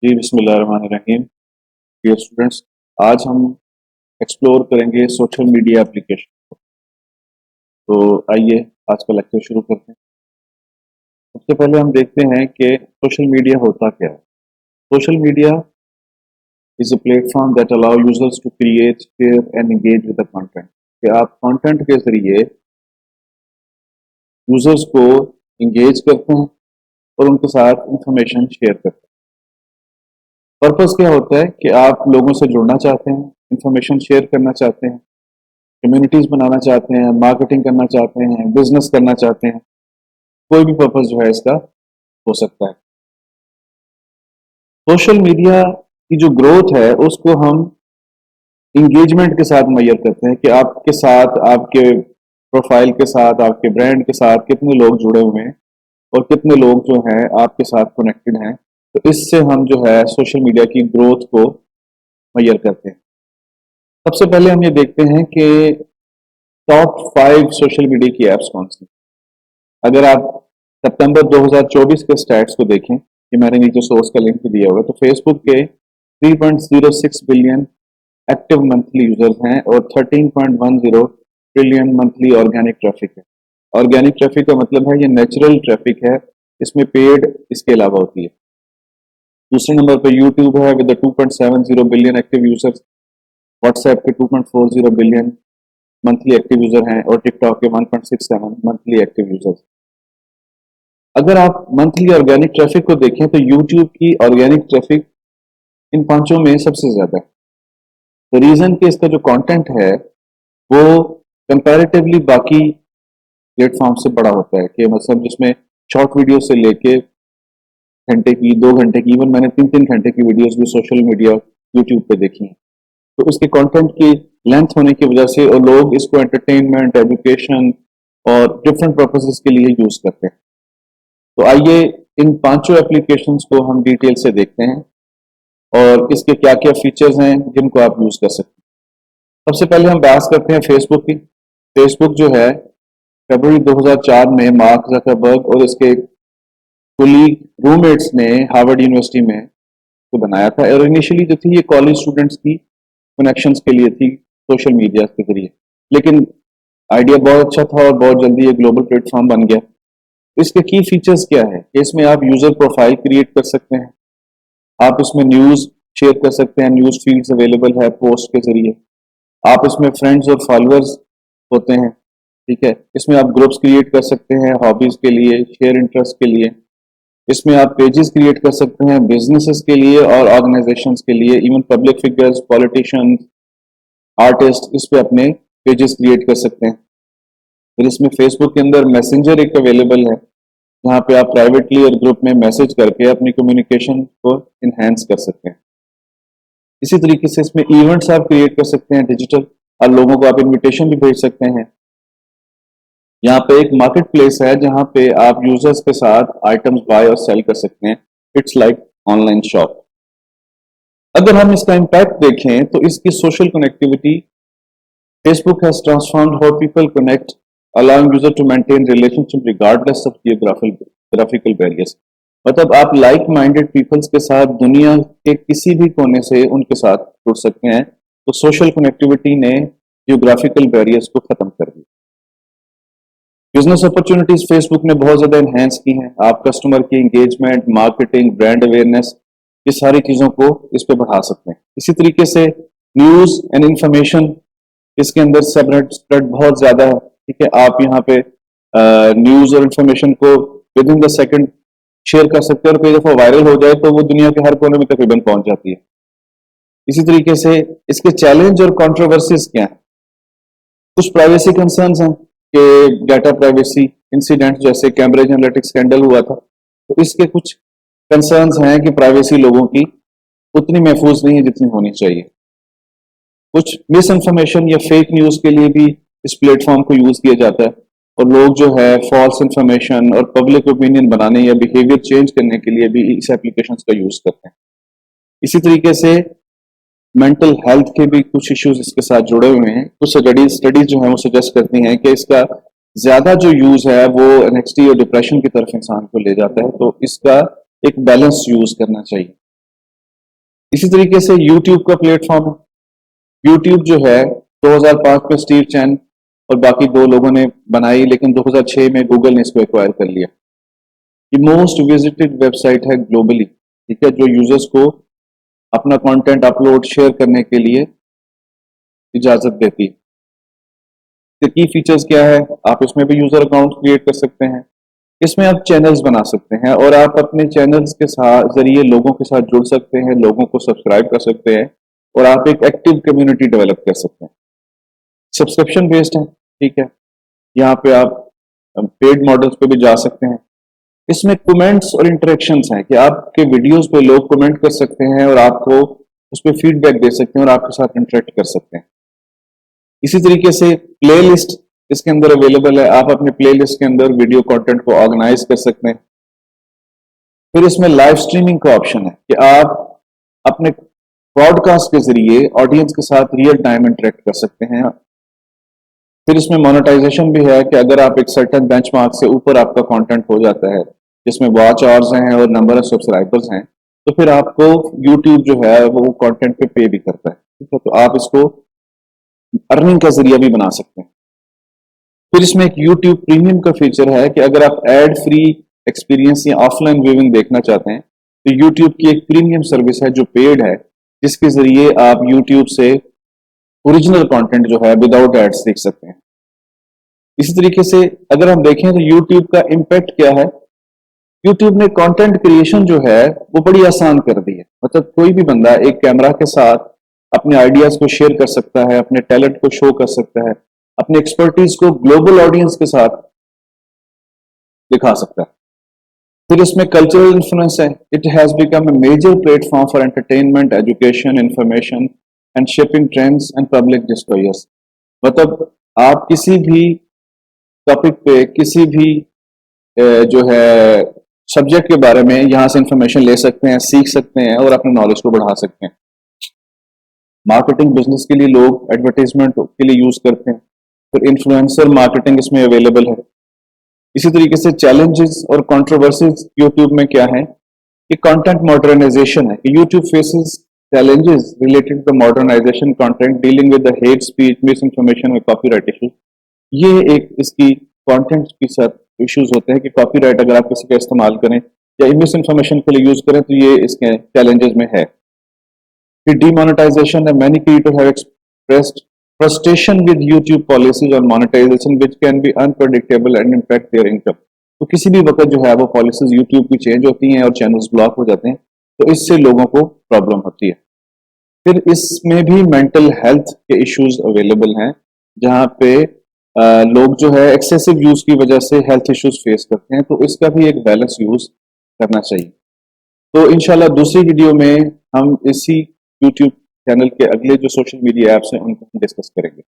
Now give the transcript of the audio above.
जी, बिस्मिल्लाहिर्रहमानिर्रहीम। Dear students, आज हम एक्सप्लोर करेंगे सोशल मीडिया एप्लीकेशन। तो आइए आज का लेक्चर शुरू करते हैं। सबसे पहले हम देखते हैं कि सोशल मीडिया होता क्या है। Social media is a platform that allow users to create, share and engage with the content. कि आप कंटेंट के जरिए यूजर्स को इंगेज करते हैं और उनके साथ इंफॉर्मेशन शेयर करते हैं। पर्पस क्या होता है कि आप लोगों से जुड़ना चाहते हैं, इंफॉर्मेशन शेयर करना चाहते हैं, कम्युनिटीज बनाना चाहते हैं, मार्केटिंग करना चाहते हैं, बिजनेस करना चाहते हैं। कोई भी पर्पस जो है इसका हो सकता है। सोशल मीडिया की जो ग्रोथ है उसको हम इंगेजमेंट के साथ मेजर करते हैं कि आपके साथ, आपके प्रोफाइल के साथ, आपके ब्रांड के साथ कितने लोग जुड़े हुए हैं और कितने लोग जो हैं आपके साथ कनेक्टेड हैं। तो इससे हम जो है सोशल मीडिया की ग्रोथ को मेजर करते हैं। सबसे पहले हम ये देखते हैं कि टॉप 5 सोशल मीडिया की एप्स कौन सी। अगर आप सितंबर 2024 के स्टैट्स को देखें, कि मैंने नीचे सोर्स का लिंक भी दिया हुआ है, तो फेसबुक के 3.06 बिलियन एक्टिव मंथली यूजर्स हैं और 13.10 ट्रिलियन मंथली ऑर्गेनिक ट्रैफिक है। ऑर्गेनिक ट्रैफिक का मतलब है ये नेचुरल ट्रैफिक है, इसमें पेड इसके अलावा होती है। दूसरे नंबर पर यूट्यूब है with 2.70 billion active users. WhatsApp के 2.40 बिलियन मंथली एक्टिव यूजर हैं और टिकटॉक के 1.67 मंथली एक्टिव यूजर्स। अगर आप मंथली ऑर्गेनिक ट्रैफिक को देखें तो यूट्यूब की ऑर्गेनिक ट्रैफिक इन पांचों में सबसे ज्यादा है। तो रीजन कि इसका जो कंटेंट है वो कंपैरेटिवली बाकी प्लेटफॉर्म से बड़ा होता है, कि मतलब जिसमें शॉर्ट वीडियो से लेके घंटे की, 2 घंटे की, इवन मैंने 3-3 घंटे की वीडियोस भी सोशल मीडिया यूट्यूब पे देखी हैं। तो उसके कंटेंट की लेंथ होने की वजह से और लोग इसको एंटरटेनमेंट, एजुकेशन और डिफरेंट पर्पसेस के लिए यूज करते हैं। तो आइए इन पांचों एप्लीकेशंस को हम डिटेल से देखते हैं और इसके क्या क्या फीचर्स हैं जिनको आप यूज कर सकते हैं। सबसे पहले हम बात करते हैं फेसबुक की। फेसबुक जो है फरवरी 2004 में मार्क जकरबर्ग और इसके कोलीग रूममेट्स ने हार्वर्ड यूनिवर्सिटी में को बनाया था, और इनिशियली जो थी ये कॉलेज स्टूडेंट्स की कनेक्शंस के लिए थी सोशल मीडिया के जरिए। लेकिन आइडिया बहुत अच्छा था और बहुत जल्दी ये ग्लोबल प्लेटफॉर्म बन गया। इसके की फीचर्स क्या है? इसमें आप यूजर प्रोफाइल क्रिएट कर सकते हैं, आप इसमें न्यूज शेयर कर सकते हैं, न्यूज फीड्स अवेलेबल है पोस्ट के जरिए। आप इसमें फ्रेंड्स और फॉलोअर्स होते हैं, ठीक है। इसमें आप ग्रुप्स क्रिएट कर सकते हैं हॉबीज के लिए, शेयर इंटरेस्ट के लिए। इसमें आप पेजेस क्रिएट कर सकते हैं बिजनेसेस के लिए और ऑर्गेनाइजेशंस के लिए, even public figures, politicians, artist इस पे अपने पेजेस क्रिएट कर सकते हैं। फिर इसमें फेसबुक के अंदर मैसेंजर एक अवेलेबल है, जहाँ पे आप प्राइवेटली और ग्रुप में मैसेज करके अपनी कम्युनिकेशन को इनहेंस कर सकते हैं। इसी तरीके से इसमें इवेंट्स आप क्रिएट कर सकते हैं डिजिटल, और लोगों को आप इनविटेशन भी भेज सकते हैं। यहाँ पे एक मार्केट प्लेस है जहाँ पे आप यूजर्स के साथ आइटम्स बाय और सेल कर सकते हैं। It's like online shop. अगर हम इसका इम्पैक्ट देखें तो इसकी social connectivity, Facebook has transformed how people connect, allowing user to maintain relationship regardless of geographical barriers। मतलब आप लाइक माइंडेड पीपल्स के साथ दुनिया के किसी भी कोने से उनके साथ जुड़ सकते हैं। तो सोशल कनेक्टिविटी ने जियोग्राफिकल बैरियर्स को खत्म कर दिया। बिजनेस अपॉर्चुनिटीज फेसबुक ने बहुत ज्यादा एनहेंस की हैं। आप कस्टमर की एंगेजमेंट, मार्केटिंग, ब्रांड अवेयरनेस, ये सारी चीजों को इस पे बढ़ा सकते हैं। इसी तरीके से न्यूज एंड इंफॉर्मेशन, इसके अंदर स्प्रेड बहुत ज्यादा है, ठीक है। आप यहाँ पे न्यूज और इंफॉर्मेशन को with in the second share कर सकते हैं और कई दफा वायरल हो जाए तो वो दुनिया के हर कोने में तकरीबन पहुंच जाती है। इसी तरीके से इसके चैलेंज और कंट्रोवर्सीज क्या है? कुछ प्राइवेसी कंसर्न्स हैं कि डाटा प्राइवेसी इंसिडेंट जैसे कैम्ब्रिज एनालिटिक्स स्कैंडल हुआ था, तो इसके कुछ कंसर्न्स हैं कि प्राइवेसी लोगों की उतनी महफूज नहीं है जितनी होनी चाहिए। कुछ मिस इन्फॉर्मेशन या फेक न्यूज के लिए भी इस प्लेटफॉर्म को यूज किया जाता है, और लोग जो है फॉल्स इन्फॉर्मेशन और पब्लिक ओपिनियन बनाने या बिहेवियर चेंज करने के लिए भी इस एप्लीकेशन का यूज करते हैं। इसी तरीके से मेंटल हेल्थ के भी कुछ इश्यूज इसके साथ जुड़े हुए हैं। कुछ स्टडीज जो है वो सजेस्ट करती हैं कि इसका ज्यादा जो यूज है वो एंग्जायटी और डिप्रेशन की तरफ इंसान को ले जाता है, तो इसका एक बैलेंस यूज करना चाहिए। इसी तरीके से यूट्यूब का प्लेटफॉर्म है। यूट्यूब जो है 2005 में स्टीव चैन और बाकी दो लोगों ने बनाई, लेकिन 2006 में गूगल ने इसको एक्वायर कर लिया। ये मोस्ट विजिटेड वेबसाइट है ग्लोबली, ठीक है, जो यूजर्स को अपना कंटेंट अपलोड शेयर करने के लिए इजाजत देती है। की फीचर्स क्या है, आप इसमें भी यूजर अकाउंट क्रिएट कर सकते हैं, इसमें आप चैनल्स बना सकते हैं और आप अपने चैनल्स के साथ जरिए लोगों के साथ जुड़ सकते हैं, लोगों को सब्सक्राइब कर सकते हैं और आप एक एक्टिव कम्युनिटी डेवलप कर सकते हैं। सब्सक्रिप्शन बेस्ड है, ठीक है, यहाँ पे आप पेड मॉडल्स पे भी जा सकते हैं। इसमें कमेंट्स और इंटरेक्शंस हैं कि आपके वीडियोस पे लोग कमेंट कर सकते हैं और आपको उस पर फीडबैक दे सकते हैं और आपके साथ इंटरेक्ट कर सकते हैं। इसी तरीके से प्लेलिस्ट इसके अंदर अवेलेबल है, आप अपने प्लेलिस्ट के अंदर वीडियो कंटेंट को ऑर्गेनाइज कर सकते हैं। फिर इसमें लाइव स्ट्रीमिंग का ऑप्शन है कि आप अपने ब्रॉडकास्ट के जरिए ऑडियंस के साथ रियल टाइम इंटरेक्ट कर सकते हैं। फिर इसमें मोनेटाइजेशन भी है कि अगर आप एक सर्टेन बेंचमार्क से ऊपर आपका कंटेंट हो जाता है, जिसमें वॉच आवर्स हैं और नंबर ऑफ सब्सक्राइबर्स हैं, तो फिर आपको यूट्यूब जो है वो कंटेंट पे भी करता है, ठीक है, तो आप इसको अर्निंग का जरिया भी बना सकते हैं। फिर इसमें एक YouTube प्रीमियम का फीचर है कि अगर आप एड फ्री एक्सपीरियंस या ऑफलाइन व्यूइंग देखना चाहते हैं तो YouTube की एक प्रीमियम सर्विस है जो पेड है, जिसके जरिए आप YouTube से ओरिजिनल कंटेंट जो है विदाउट एड्स देख सकते हैं। इसी तरीके से अगर हम देखें तो YouTube का इम्पैक्ट क्या है, YouTube ने कंटेंट क्रिएशन जो है वो बड़ी आसान कर दी है। मतलब कोई भी बंदा एक कैमरा के साथ अपने आइडियाज को शेयर कर सकता है, अपने टैलेंट को शो कर सकता है, अपने एक्सपर्टीज को ग्लोबल ऑडियंस के साथ दिखा सकता है। फिर इसमें कल्चरल इन्फ्लुएंस है, it has become a major platform for entertainment, education, information and shaping trends and public discourse. मतलब आप किसी भी टॉपिक पे किसी भी जो है सब्जेक्ट के बारे में यहाँ से इंफॉर्मेशन ले सकते हैं, सीख सकते हैं और अपने नॉलेज को बढ़ा सकते हैं। मार्केटिंग बिजनेस के लिए लोग एडवर्टाइजमेंट के लिए यूज करते हैं, फिर इन्फ्लुएंसर मार्केटिंग इसमें अवेलेबल है। इसी तरीके से चैलेंजेस और कंट्रोवर्सीज यूट्यूब में क्या है कि कंटेंट मॉडर्नाइजेशन है कि YouTube faces challenges related to the modernization content dealing with the hate speech, misinformation और copyright issues। ये एक इसकी कंटेंट के साथ इश्यूज होते हैं कि कॉपीराइट अगर आप किसी का इस्तेमाल करें या मिस इन्फॉर्मेशन के लिए यूज करें तो ये इसके चैलेंजेस में है। फिर डीमोनेटाइजेशन है, many creator have expressed frustration with YouTube policies on monetization which can be unpredictable and impact their income। तो किसी भी वक्त जो है वो पॉलिसीज YouTube की चेंज होती हैं और चैनल्स ब्लॉक हो जाते हैं, तो इससे लोगों को प्रॉब्लम होती है। फिर इसमें भी मेंटल हेल्थ के इश्यूज अवेलेबल हैं, जहाँ पे लोग जो है एक्सेसिव यूज की वजह से हेल्थ इश्यूज फेस करते हैं, तो इसका भी एक बैलेंस यूज करना चाहिए। तो इंशाल्लाह दूसरी वीडियो में हम इसी YouTube चैनल के अगले जो सोशल मीडिया ऐप्स हैं उनको हम डिस्कस करेंगे।